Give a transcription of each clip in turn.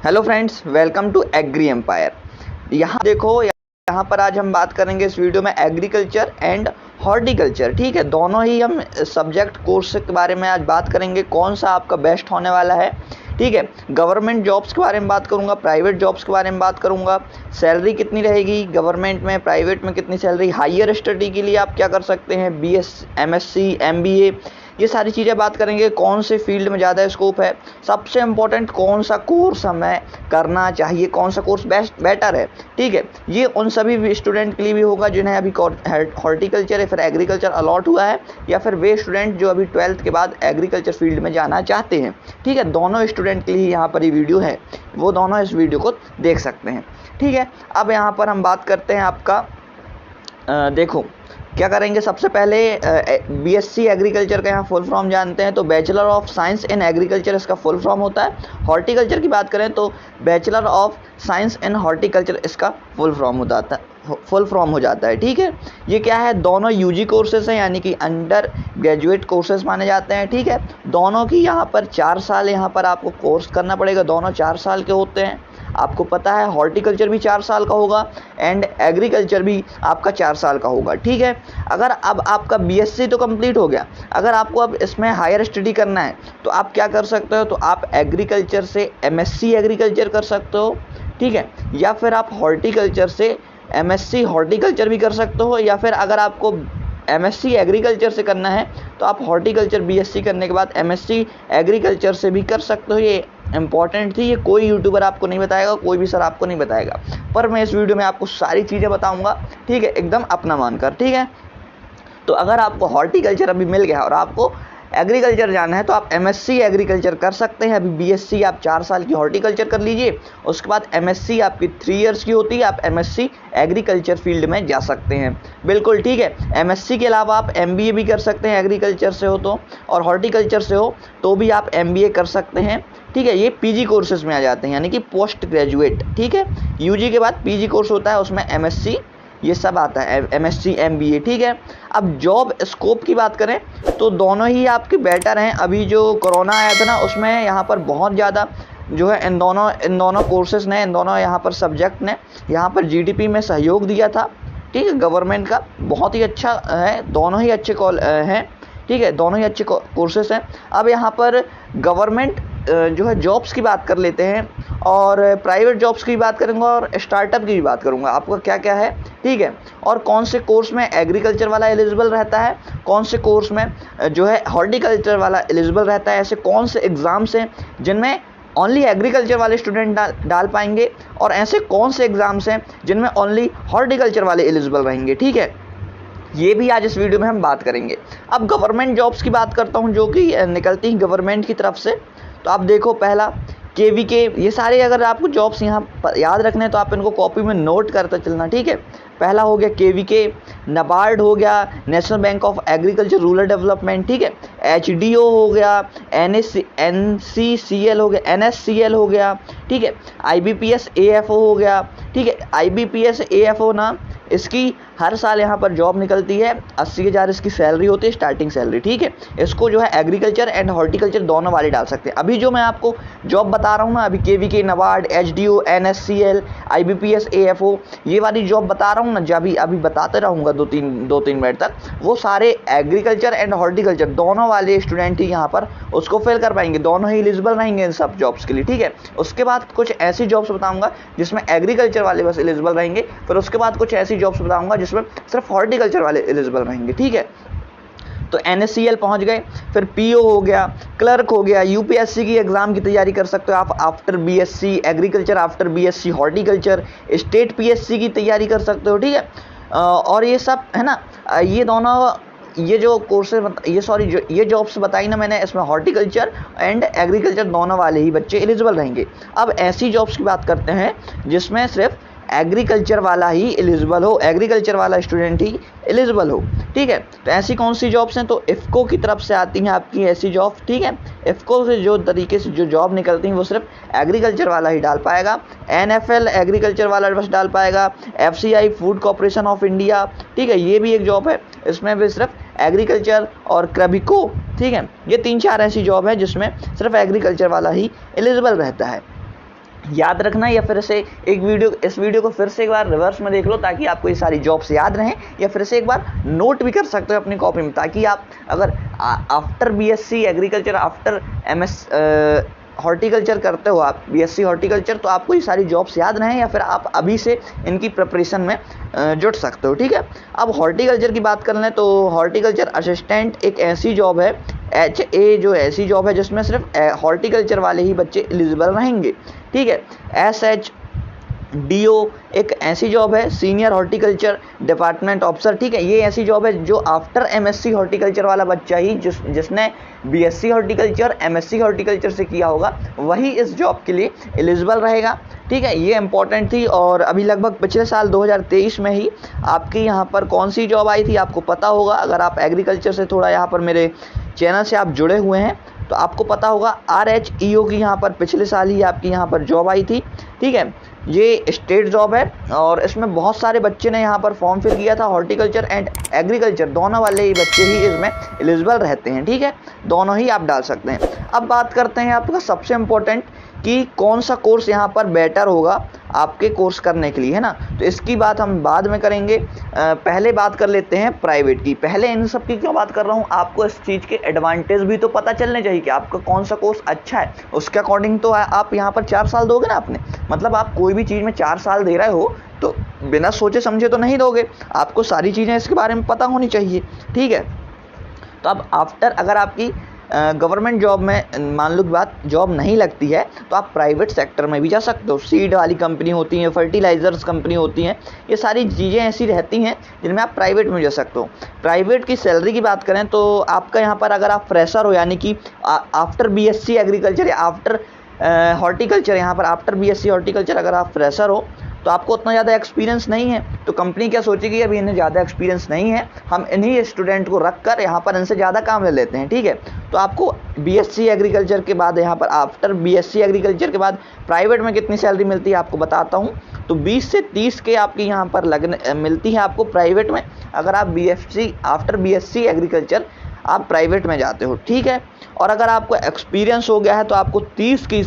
Hello friends, welcome to Agri Empire. यहाँ देखो, यहाँ पर आज हम बात करेंगे इस वीडियो में एग्रीकल्चर एंड हॉर्टिकल्चर। ठीक है, दोनों ही हम सब्जेक्ट कोर्स के बारे में आज बात करेंगे, कौन सा आपका बेस्ट होने वाला है। ठीक है, गवर्नमेंट जॉब्स के बारे में बात करूंगा, प्राइवेट जॉब्स के बारे में बात करूंगा, सैलरी कितनी रहेगी गवर्नमेंट में, प्राइवेट में कितनी सैलरी, हायर स्टडी के लिए आप क्या कर सकते हैं, MSc MBA, ये सारी चीज़ें बात करेंगे। कौन से फील्ड में ज़्यादा स्कोप है, सबसे इम्पोर्टेंट कौन सा कोर्स हमें करना चाहिए, कौन सा कोर्स बेटर है। ठीक है, ये उन सभी स्टूडेंट के लिए भी होगा जिन्हें अभी हॉर्टिकल्चर या फिर एग्रीकल्चर अलॉट हुआ है, या फिर वे स्टूडेंट जो अभी 12th के बाद एग्रीकल्चर फील्ड में जाना चाहते हैं। ठीक है, दोनों स्टूडेंट के लिए यहाँ पर ये वीडियो है, वो दोनों इस वीडियो को देख सकते हैं। ठीक है, अब यहाँ पर हम बात करते हैं आपका देखो क्या करेंगे। सबसे पहले BSc एग्रीकल्चर का यहाँ फुल फॉर्म जानते हैं, तो bachelor of science in agriculture इसका फुल फॉर्म होता है। हॉर्टिकल्चर की बात करें तो bachelor of science in horticulture इसका फुल फॉर्म हो जाता है। ठीक है, ये क्या है, दोनों UG कोर्सेज हैं, यानी कि अंडर ग्रेजुएट कोर्सेज माने जाते हैं। ठीक है, दोनों की यहाँ पर 4 साल यहाँ पर आपको कोर्स करना पड़ेगा, दोनों 4 साल के होते हैं। आपको पता है हॉर्टिकल्चर भी 4 साल का होगा एंड एग्रीकल्चर भी आपका 4 साल का होगा। ठीक है, अगर अब आपका BSc तो कंप्लीट हो गया, अगर आपको अब इसमें हायर स्टडी करना है तो आप क्या कर सकते हो, तो आप एग्रीकल्चर से MSc एग्रीकल्चर कर सकते हो। ठीक है, या फिर आप हॉर्टिकल्चर से MSc हॉर्टिकल्चर भी कर सकते हो, या फिर अगर आपको MSc एग्रीकल्चर से करना है तो आप हॉर्टिकल्चर BSc करने के बाद MSc एग्रीकल्चर से भी कर सकते हो। ये इंपॉर्टेंट थी, ये कोई यूट्यूबर आपको नहीं बताएगा, कोई भी सर आपको नहीं बताएगा, पर मैं इस वीडियो में आपको सारी चीज़ें बताऊंगा। ठीक है, एकदम अपना मानकर। ठीक है, तो अगर आपको हॉर्टिकल्चर अभी मिल गया और आपको एग्रीकल्चर जाना है तो आप MSc एग्रीकल्चर कर सकते हैं। अभी BSc आप 4 साल की हॉर्टिकल्चर कर लीजिए, उसके बाद MSc आपकी 3 इयर्स की होती है, आप MSc एग्रीकल्चर फील्ड में जा सकते हैं। बिल्कुल ठीक है, MSc के अलावा आप MBA भी कर सकते हैं, एग्रीकल्चर से हो तो, और हॉर्टिकल्चर से हो तो भी आप MBA कर सकते हैं। ठीक है, ये PG कोर्सेज में आ जाते हैं, यानी कि पोस्ट ग्रेजुएट। ठीक है, UG के बाद PG कोर्स होता है, उसमें MSc ये सब आता है, MSc MBA। ठीक है, अब जॉब स्कोप की बात करें तो दोनों ही आपके बेटर हैं। अभी जो कोरोना आया था ना, उसमें यहाँ पर बहुत ज़्यादा जो है इन दोनों कोर्सेज ने, इन दोनों यहाँ पर सब्जेक्ट ने यहाँ पर GDP में सहयोग दिया था। ठीक है, गवर्नमेंट का बहुत ही अच्छा है, दोनों ही अच्छे हैं। ठीक है, दोनों ही अच्छे कोर्सेज हैं। अब यहाँ पर गवर्नमेंट जो है जॉब्स की बात कर लेते हैं, और प्राइवेट जॉब्स की बात करूँगा, और स्टार्टअप की भी बात करूँगा, आपका क्या क्या है। ठीक है, और कौन से कोर्स में एग्रीकल्चर वाला एलिजिबल रहता है, कौन से कोर्स में जो है हॉर्टिकल्चर वाला एलिजिबल रहता है, ऐसे कौन से एग्ज़ाम्स हैं जिनमें ओनली एग्रीकल्चर वाले स्टूडेंट डाल पाएंगे, और ऐसे कौन से एग्ज़ाम्स हैं जिनमें ओनली हॉर्टिकल्चर वाले एलिजिबल रहेंगे। ठीक है, ये भी आज इस वीडियो में हम बात करेंगे। अब गवर्नमेंट जॉब्स की बात करता हूँ जो कि निकलती हैं गवर्नमेंट की तरफ से। तो आप देखो, पहला KVK, ये सारे अगर आपको जॉब्स यहाँ याद रखने हैं तो आप इनको कॉपी में नोट करते चलना। ठीक है, पहला हो गया KVK, NABARD हो गया, national bank of agriculture rural development. ठीक है, HDO हो गया, NCCL हो गया, NSCL हो गया। ठीक है, IBPS AFO हो गया। ठीक है, IBPS AFO ना, इसकी हर साल यहाँ पर जॉब निकलती है, 80,000 इसकी सैलरी होती है, स्टार्टिंग सैलरी। ठीक है, इसको जो है एग्रीकल्चर एंड हॉर्टिकल्चर दोनों वाले डाल सकते हैं। अभी जो मैं आपको जॉब बता रहा हूँ ना, अभी KVK, NABARD, HDO, NSCL, IBPS AFO, ये वाली जॉब बता रहा हूँ ना, जब अभी बताते रहूँगा 2-3 मिनट तक, वो सारे एग्रीकल्चर एंड हॉर्टिकल्चर दोनों वाले स्टूडेंट ही यहाँ पर उसको फिल कर पाएंगे, दोनों ही एलिजिबल रहेंगे इन सब जॉब्स के लिए। ठीक है, उसके बाद कुछ ऐसी जॉब्स बताऊँगा जिसमें एग्रीकल्चर वाले बस एलिजिबल रहेंगे, फिर उसके बाद कुछ ऐसी जॉब्स बताऊँगा जिसमें सिर्फ हॉर्टिकल्चर वाले एलिजिबल रहेंगे। ठीक है, तो NSCL पहुंच गए, फिर PO हो गया, क्लर्क हो गया, UPSC की एग्ज़ाम की तैयारी कर सकते हो आप after BSc agriculture, after BSc horticulture, state PSC की तैयारी कर सकते हो। ठीक है, और ये सब है ना, ये दोनों ये जो कोर्सेज ये जॉब्स बताई ना मैंने, इसमें हॉर्टिकल्चर एंड एग्रीकल्चर दोनों वाले ही बच्चे एलिजिबल रहेंगे। अब ऐसी जॉब्स की बात करते हैं जिसमें सिर्फ एग्रीकल्चर वाला ही एलिजिबल हो, एग्रीकल्चर वाला स्टूडेंट ही एलिजिबल हो। ठीक है, तो ऐसी कौन सी जॉब्स हैं, तो इफ़को की तरफ से आती हैं आपकी ऐसी जॉब। ठीक है, इफ़को से जो तरीके से जो जॉब निकलती हैं वो सिर्फ एग्रीकल्चर वाला ही डाल पाएगा, NFL एग्रीकल्चर वाला बस डाल पाएगा, FCI food corporation of India. ठीक है, ये भी एक जॉब है, इसमें भी सिर्फ एग्रीकल्चर, और क्रबिको। ठीक है, ये 3-4 ऐसी जॉब है जिसमें सिर्फ एग्रीकल्चर वाला ही एलिजिबल रहता है। याद रखना, या फिर से इस वीडियो को फिर से एक बार रिवर्स में देख लो ताकि आपको ये सारी जॉब्स याद रहें, या फिर से एक बार नोट भी कर सकते हो अपनी कॉपी में, ताकि आप अगर after BSc agriculture, after MS horticulture करते हो आप, बीएससी हॉर्टिकल्चर, तो आपको ये सारी जॉब्स याद रहें, या फिर आप अभी से इनकी प्रिपरेशन में जुट सकते हो। ठीक है, अब हॉर्टिकल्चर की बात कर लें तो हॉर्टिकल्चर असिस्टेंट एक ऐसी जॉब है, HA जो ऐसी जॉब है जिसमें सिर्फ हॉर्टिकल्चर वाले ही बच्चे एलिजिबल रहेंगे। ठीक है, SHDO एक ऐसी जॉब है, सीनियर हॉर्टिकल्चर डिपार्टमेंट ऑफिसर। ठीक है, ये ऐसी जॉब है जो आफ्टर MSc हॉर्टिकल्चर वाला बच्चा ही जिसने BSc हॉर्टिकल्चर MSc हॉर्टिकल्चर से किया होगा वही इस जॉब के लिए एलिजिबल रहेगा। ठीक है, ये इंपॉर्टेंट थी, और अभी लगभग पिछले साल 2023 में ही आपकी यहाँ पर कौन सी जॉब आई थी आपको पता होगा। अगर आप एग्रीकल्चर से थोड़ा यहाँ पर मेरे चैनल से आप जुड़े हुए हैं तो आपको पता होगा, RHEO की यहाँ पर पिछले साल ही आपकी यहाँ पर जॉब आई थी। ठीक है, ये स्टेट जॉब है और इसमें बहुत सारे बच्चे ने यहाँ पर फॉर्म फिल किया था। हॉर्टिकल्चर एंड एग्रीकल्चर दोनों वाले ही बच्चे ही इसमें एलिजिबल रहते हैं। ठीक है, दोनों ही आप डाल सकते हैं। अब बात करते हैं आपका सबसे इम्पोर्टेंट कि कौन सा कोर्स यहाँ पर बेटर होगा आपके कोर्स करने के लिए, है ना। तो इसकी बात हम बाद में करेंगे, पहले बात कर लेते हैं प्राइवेट की। पहले इन सब की क्यों बात कर रहा हूँ, आपको इस चीज़ के एडवांटेज भी तो पता चलने चाहिए कि आपका कौन सा कोर्स अच्छा है। उसके अकॉर्डिंग तो आप यहाँ पर 4 साल दोगे ना आपने, मतलब आप कोई भी चीज़ में 4 साल दे रहे हो तो बिना सोचे समझे तो नहीं दोगे, आपको सारी चीज़ें इसके बारे में पता होनी चाहिए। ठीक है, तो अब आफ्टर अगर आपकी गवर्नमेंट जॉब में मान लो बात जॉब नहीं लगती है तो आप प्राइवेट सेक्टर में भी जा सकते हो। सीड वाली कंपनी होती हैं, फर्टिलाइजर्स कंपनी होती हैं, ये सारी चीज़ें ऐसी रहती हैं जिनमें आप प्राइवेट में जा सकते हो। प्राइवेट की सैलरी की बात करें तो आपका यहाँ पर अगर आप फ्रेशर हो, यानी कि आफ्टर BSc एग्रीकल्चर या आफ्टर हॉर्टिकल्चर, यहाँ पर आफ्टर BSc हॉर्टिकल्चर अगर आप फ्रेशर हो तो आपको उतना ज़्यादा एक्सपीरियंस नहीं है, तो कंपनी क्या सोचेगी, अभी इन्हें ज़्यादा एक्सपीरियंस नहीं है, हम इन्हीं स्टूडेंट को रख कर यहाँ पर इनसे ज़्यादा काम ले लेते हैं। ठीक है, तो आपको BSc एग्रीकल्चर के बाद यहाँ पर आफ्टर BSc एग्रीकल्चर के बाद प्राइवेट में कितनी सैलरी मिलती है आपको बताता हूँ। तो 20 से 30 के आपकी यहाँ पर मिलती है आपको प्राइवेट में, अगर आप आफ्टर BSc एग्रीकल्चर आप प्राइवेट में जाते हो। ठीक है, और अगर आपको एक्सपीरियंस हो गया है तो आपको 30K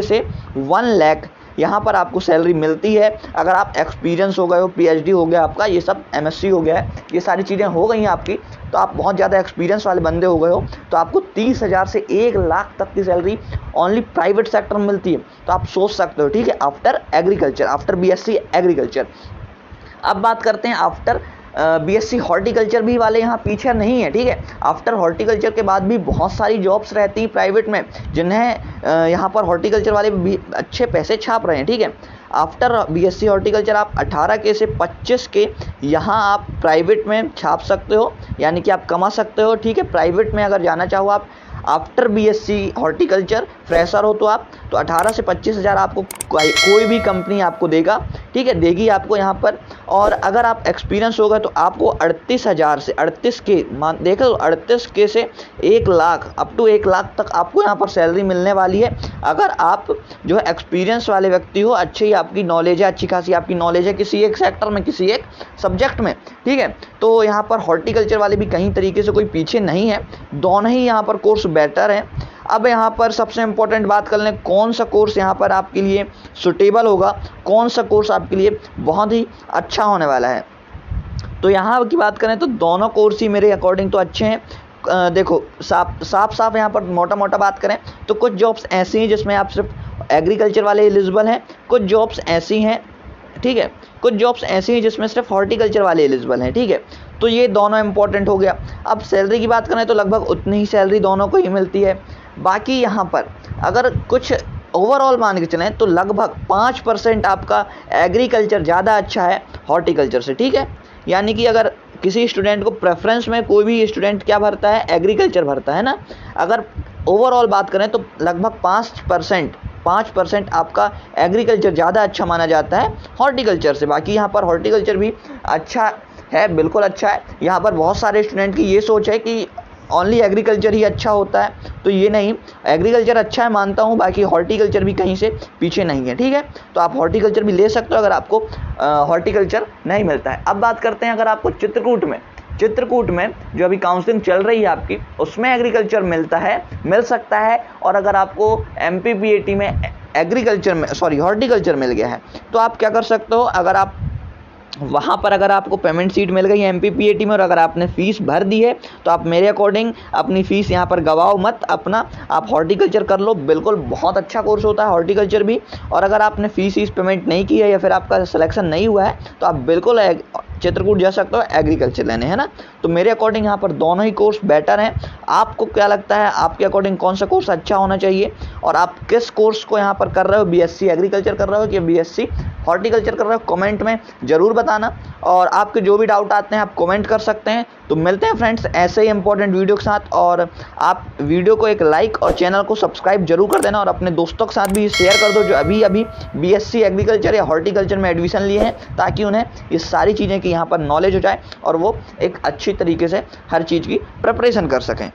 से 1 लाख यहाँ पर आपको सैलरी मिलती है। अगर आप एक्सपीरियंस हो गए हो, PhD हो गया आपका, ये सब MSc हो गया है, ये सारी चीज़ें हो गई हैं आपकी, तो आप बहुत ज़्यादा एक्सपीरियंस वाले बंदे हो गए हो, तो आपको 30,000 से 1 लाख तक की सैलरी ओनली प्राइवेट सेक्टर में मिलती है। तो आप सोच सकते हो। ठीक है, after agriculture, after BSc agriculture. अब बात करते हैं आफ्टर BSc हॉर्टिकल्चर भी वाले यहाँ पीछे नहीं है। ठीक है, आफ्टर हॉर्टिकल्चर के बाद भी बहुत सारी जॉब्स रहती हैं प्राइवेट में जिन्हें यहाँ पर हॉर्टिकल्चर वाले भी अच्छे पैसे छाप रहे हैं। ठीक है, आफ्टर BSc हॉर्टिकल्चर आप 18K से 25K यहाँ आप प्राइवेट में छाप सकते हो, यानी कि आप कमा सकते हो। ठीक है, प्राइवेट में अगर जाना चाहो आप आफ्टर BSc हॉर्टिकल्चर फ्रेशर हो तो आप तो 18 से 25,000 आपको कोई भी कंपनी आपको देगा। ठीक है, देगी आपको यहाँ पर। और अगर आप एक्सपीरियंस होगा तो आपको 38,000 से 38K देखो 38K से 1 लाख अप टू 1 लाख तक आपको यहाँ पर सैलरी मिलने वाली है। अगर आप जो है एक्सपीरियंस वाले व्यक्ति हो, अच्छी आपकी नॉलेज है, अच्छी खासी आपकी नॉलेज है किसी एक सेक्टर में, किसी एक सब्जेक्ट में। ठीक है, तो यहाँ पर हॉर्टिकल्चर वाले भी कहीं तरीके से कोई पीछे नहीं है, दोनों ही यहाँ पर कोर्स बेटर है। अब यहाँ पर सबसे इम्पोर्टेंट बात कर लें, कौन सा कोर्स यहाँ पर आपके लिए सुटेबल होगा, कौन सा कोर्स आपके लिए बहुत ही अच्छा होने वाला है। तो यहाँ की बात करें तो दोनों कोर्स ही मेरे अकॉर्डिंग तो अच्छे हैं। देखो साफ यहाँ पर मोटा बात करें तो कुछ जॉब्स ऐसी हैं जिसमें आप सिर्फ एग्रीकल्चर वाले एलिजिबल हैं, कुछ जॉब्स ऐसी हैं, ठीक है, कुछ जॉब्स ऐसी हैं जिसमें सिर्फ हॉर्टिकल्चर वाले एलिजिबल हैं। ठीक है, तो ये दोनों इंपॉर्टेंट हो गया। अब सैलरी की बात करें तो लगभग उतनी ही सैलरी दोनों को ही मिलती है। बाकी यहाँ पर अगर कुछ ओवरऑल मान के चलें तो लगभग 5% आपका एग्रीकल्चर ज़्यादा अच्छा है हॉर्टिकल्चर से। ठीक है, यानी कि अगर किसी स्टूडेंट को प्रेफरेंस में कोई भी स्टूडेंट क्या भरता है, एग्रीकल्चर भरता है ना, अगर ओवरऑल बात करें तो लगभग 5% आपका एग्रीकल्चर ज़्यादा अच्छा माना जाता है हॉर्टिकल्चर से। बाकी यहाँ पर हॉर्टिकल्चर भी अच्छा है, बिल्कुल अच्छा है। यहाँ पर बहुत सारे स्टूडेंट की ये सोच है कि ओनली एग्रीकल्चर ही अच्छा होता है, तो ये नहीं, एग्रीकल्चर अच्छा है मानता हूँ, बाकी हॉर्टिकल्चर भी कहीं से पीछे नहीं है। ठीक है, तो आप हॉर्टिकल्चर भी ले सकते हो अगर आपको हॉर्टिकल्चर नहीं मिलता है। अब बात करते हैं अगर आपको चित्रकूट में जो अभी काउंसलिंग चल रही है आपकी, उसमें एग्रीकल्चर मिल सकता है। और अगर आपको MPPAT में एग्रीकल्चर में हॉर्टिकल्चर मिल गया है, तो आप क्या कर सकते हो, अगर आप वहाँ पर अगर आपको पेमेंट सीट मिल गई है MPPAT में और अगर आपने फ़ीस भर दी है, तो आप मेरे अकॉर्डिंग अपनी फ़ीस यहाँ पर गवाओ मत, अपना आप हॉर्टिकल्चर कर लो। बिल्कुल बहुत अच्छा कोर्स होता है हॉर्टिकल्चर भी। और अगर आपने फ़ीस पेमेंट नहीं की है या फिर आपका सिलेक्शन नहीं हुआ है, तो आप बिल्कुल चित्रकूट जा सकते हो एग्रीकल्चर लेने, है ना। तो मेरे अकॉर्डिंग यहाँ पर दोनों ही कोर्स बेटर हैं। आपको क्या लगता है, आपके अकॉर्डिंग कौन सा कोर्स अच्छा होना चाहिए, और आप किस कोर्स को यहाँ पर कर रहे हो, BSc एग्रीकल्चर कर रहे हो कि BSc हॉर्टिकल्चर कर रहे हो, कमेंट में ज़रूर बताना। और आपके जो भी डाउट आते हैं आप कमेंट कर सकते हैं। तो मिलते हैं फ्रेंड्स ऐसे ही इंपॉर्टेंट वीडियो के साथ, और आप वीडियो को एक लाइक और चैनल को सब्सक्राइब जरूर कर देना, और अपने दोस्तों के साथ भी शेयर कर दो जो अभी अभी BSc एग्रीकल्चर या हॉर्टिकल्चर में एडमिशन लिए हैं, ताकि उन्हें ये सारी चीज़ें की यहाँ पर नॉलेज हो जाए और वो एक अच्छी तरीके से हर चीज़ की प्रिपरेशन कर सकें।